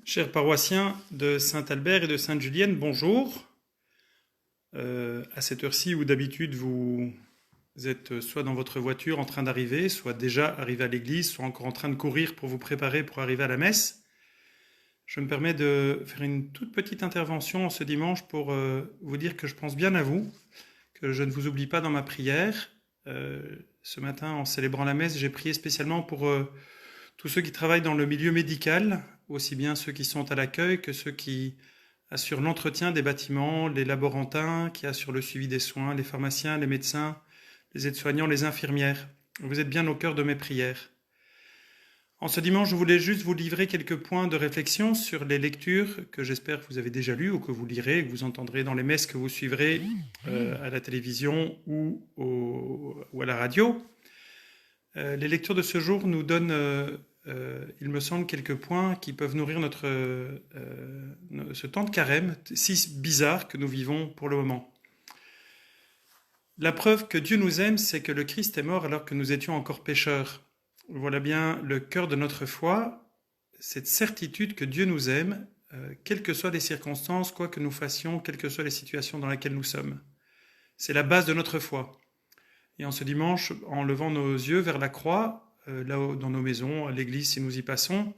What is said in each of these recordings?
Chers paroissiens de Saint-Albert et de Sainte-Julienne, bonjour. À cette heure-ci où d'habitude vous êtes soit dans votre voiture en train d'arriver, soit déjà arrivé à l'église, soit encore en train de courir pour vous préparer pour arriver à la messe, je me permets de faire une toute petite intervention ce dimanche pour vous dire que je pense bien à vous, que je ne vous oublie pas dans ma prière. Ce matin, en célébrant la messe, j'ai prié spécialement pour tous ceux qui travaillent dans le milieu médical, aussi bien ceux qui sont à l'accueil que ceux qui assurent l'entretien des bâtiments, les laborantins, qui assurent le suivi des soins, les pharmaciens, les médecins, les aides-soignants, les infirmières. Vous êtes bien au cœur de mes prières. En ce dimanche, je voulais juste vous livrer quelques points de réflexion sur les lectures que j'espère que vous avez déjà lues ou que vous lirez, que vous entendrez dans les messes que vous suivrez à la télévision ou à la radio. Les lectures de ce jour nous donnent, il me semble, quelques points qui peuvent nourrir ce temps de carême si bizarre que nous vivons pour le moment. La preuve que Dieu nous aime, c'est que le Christ est mort alors que nous étions encore pécheurs. Voilà bien le cœur de notre foi, cette certitude que Dieu nous aime, quelles que soient les circonstances, quoi que nous fassions, quelles que soient les situations dans lesquelles nous sommes. C'est la base de notre foi. Et en ce dimanche, en levant nos yeux vers la croix, là dans nos maisons, à l'église si nous y passons,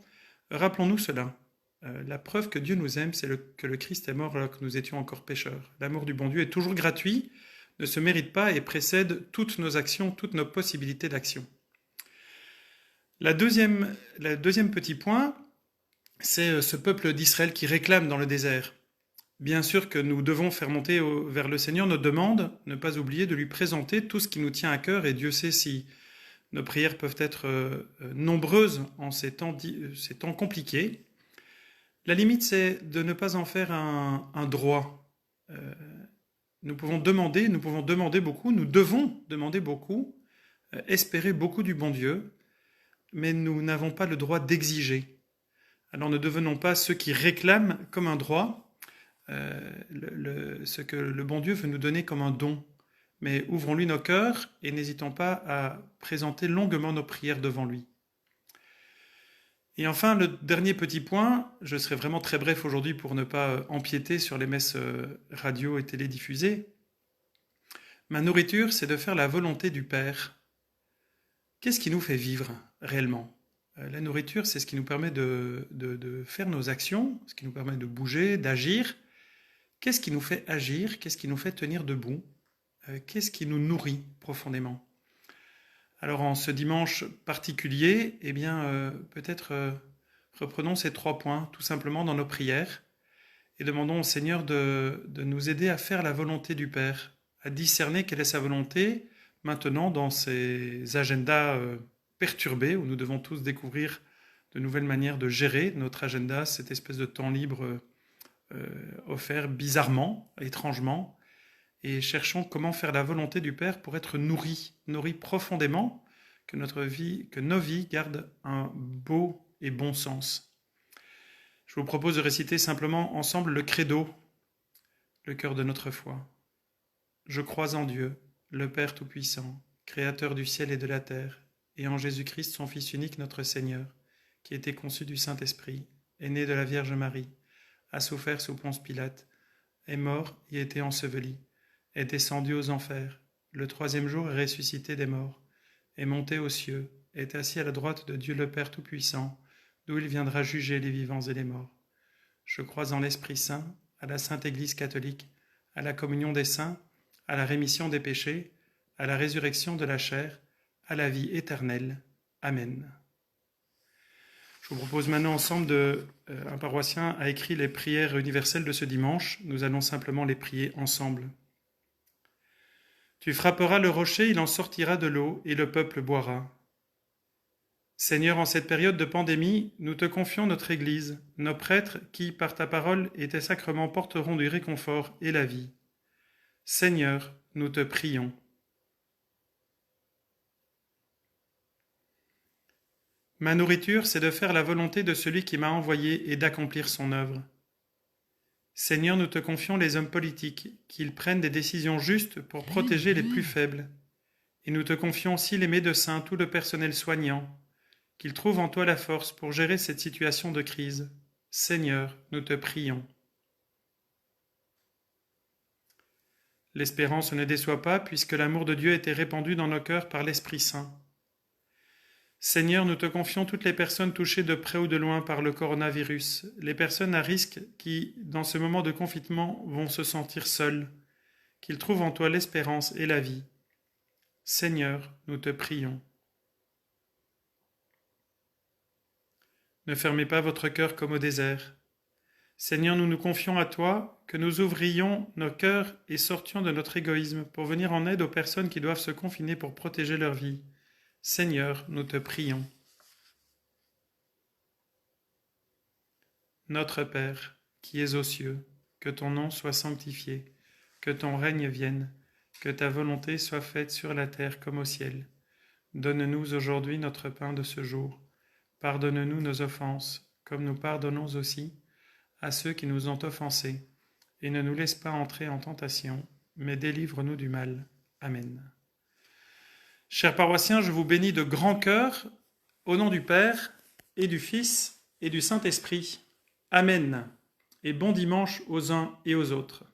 rappelons-nous cela. La preuve que Dieu nous aime, c'est que le Christ est mort alors que nous étions encore pécheurs. L'amour du bon Dieu est toujours gratuit, ne se mérite pas et précède toutes nos actions, toutes nos possibilités d'action. Le deuxième petit point, c'est ce peuple d'Israël qui réclame dans le désert. Bien sûr que nous devons faire monter vers le Seigneur nos demandes, ne pas oublier de lui présenter tout ce qui nous tient à cœur, et Dieu sait si nos prières peuvent être nombreuses en ces temps compliqués. La limite, c'est de ne pas en faire un droit. Nous pouvons demander beaucoup, nous devons demander beaucoup, espérer beaucoup du bon Dieu, mais nous n'avons pas le droit d'exiger. Alors ne devenons pas ceux qui réclament comme un droit ce que le bon Dieu veut nous donner comme un don. Mais ouvrons-lui nos cœurs et n'hésitons pas à présenter longuement nos prières devant lui. Et enfin, le dernier petit point, je serai vraiment très bref aujourd'hui pour ne pas empiéter sur les messes radio et télédiffusées. Ma nourriture, c'est de faire la volonté du Père. Qu'est-ce qui nous fait vivre réellement ? La nourriture, c'est ce qui nous permet de faire nos actions, ce qui nous permet de bouger, d'agir. Qu'est-ce qui nous fait agir ? Qu'est-ce qui nous fait tenir debout ? Qu'est-ce qui nous nourrit profondément ? Alors en ce dimanche particulier, eh bien, peut-être reprenons ces 3 points tout simplement dans nos prières et demandons au Seigneur de nous aider à faire la volonté du Père, à discerner quelle est sa volonté maintenant dans ces agendas perturbés où nous devons tous découvrir de nouvelles manières de gérer notre agenda, cette espèce de temps libre offert bizarrement, étrangement, et cherchons comment faire la volonté du Père pour être nourris profondément, que nos vies gardent un beau et bon sens. Je vous propose de réciter simplement ensemble le credo, le cœur de notre foi. Je crois en Dieu, le Père Tout-Puissant, Créateur du ciel et de la terre, et en Jésus-Christ, son Fils unique, notre Seigneur, qui a été conçu du Saint-Esprit, est né de la Vierge Marie, a souffert sous Ponce Pilate, est mort et a été enseveli, est descendu aux enfers, le 3e jour est ressuscité des morts, est monté aux cieux, est assis à la droite de Dieu le Père Tout-Puissant, d'où il viendra juger les vivants et les morts. Je crois en l'Esprit Saint, à la Sainte Église catholique, à la communion des saints, à la rémission des péchés, à la résurrection de la chair, à la vie éternelle. Amen. Je vous propose maintenant ensemble un paroissien a écrit les prières universelles de ce dimanche. Nous allons simplement les prier ensemble. Tu frapperas le rocher, il en sortira de l'eau, et le peuple boira. Seigneur, en cette période de pandémie, nous te confions notre Église, nos prêtres qui, par ta parole et tes sacrements, porteront du réconfort et la vie. Seigneur, nous te prions. Ma nourriture, c'est de faire la volonté de celui qui m'a envoyé et d'accomplir son œuvre. Seigneur, nous te confions les hommes politiques, qu'ils prennent des décisions justes pour protéger les plus faibles. Et nous te confions aussi les médecins, tout le personnel soignant, qu'ils trouvent en toi la force pour gérer cette situation de crise. Seigneur, nous te prions. L'espérance ne déçoit pas, puisque l'amour de Dieu a été répandu dans nos cœurs par l'Esprit Saint. Seigneur, nous te confions toutes les personnes touchées de près ou de loin par le coronavirus, les personnes à risque qui, dans ce moment de confinement, vont se sentir seules, qu'ils trouvent en toi l'espérance et la vie. Seigneur, nous te prions. Ne fermez pas votre cœur comme au désert. Seigneur, nous nous confions à toi, que nous ouvrions nos cœurs et sortions de notre égoïsme pour venir en aide aux personnes qui doivent se confiner pour protéger leur vie. Seigneur, nous te prions. Notre Père, qui es aux cieux, que ton nom soit sanctifié, que ton règne vienne, que ta volonté soit faite sur la terre comme au ciel. Donne-nous aujourd'hui notre pain de ce jour. Pardonne-nous nos offenses, comme nous pardonnons aussi à ceux qui nous ont offensés, et ne nous laisse pas entrer en tentation, mais délivre-nous du mal. Amen. Chers paroissiens, je vous bénis de grand cœur, au nom du Père, et du Fils, et du Saint-Esprit. Amen. Et bon dimanche aux uns et aux autres.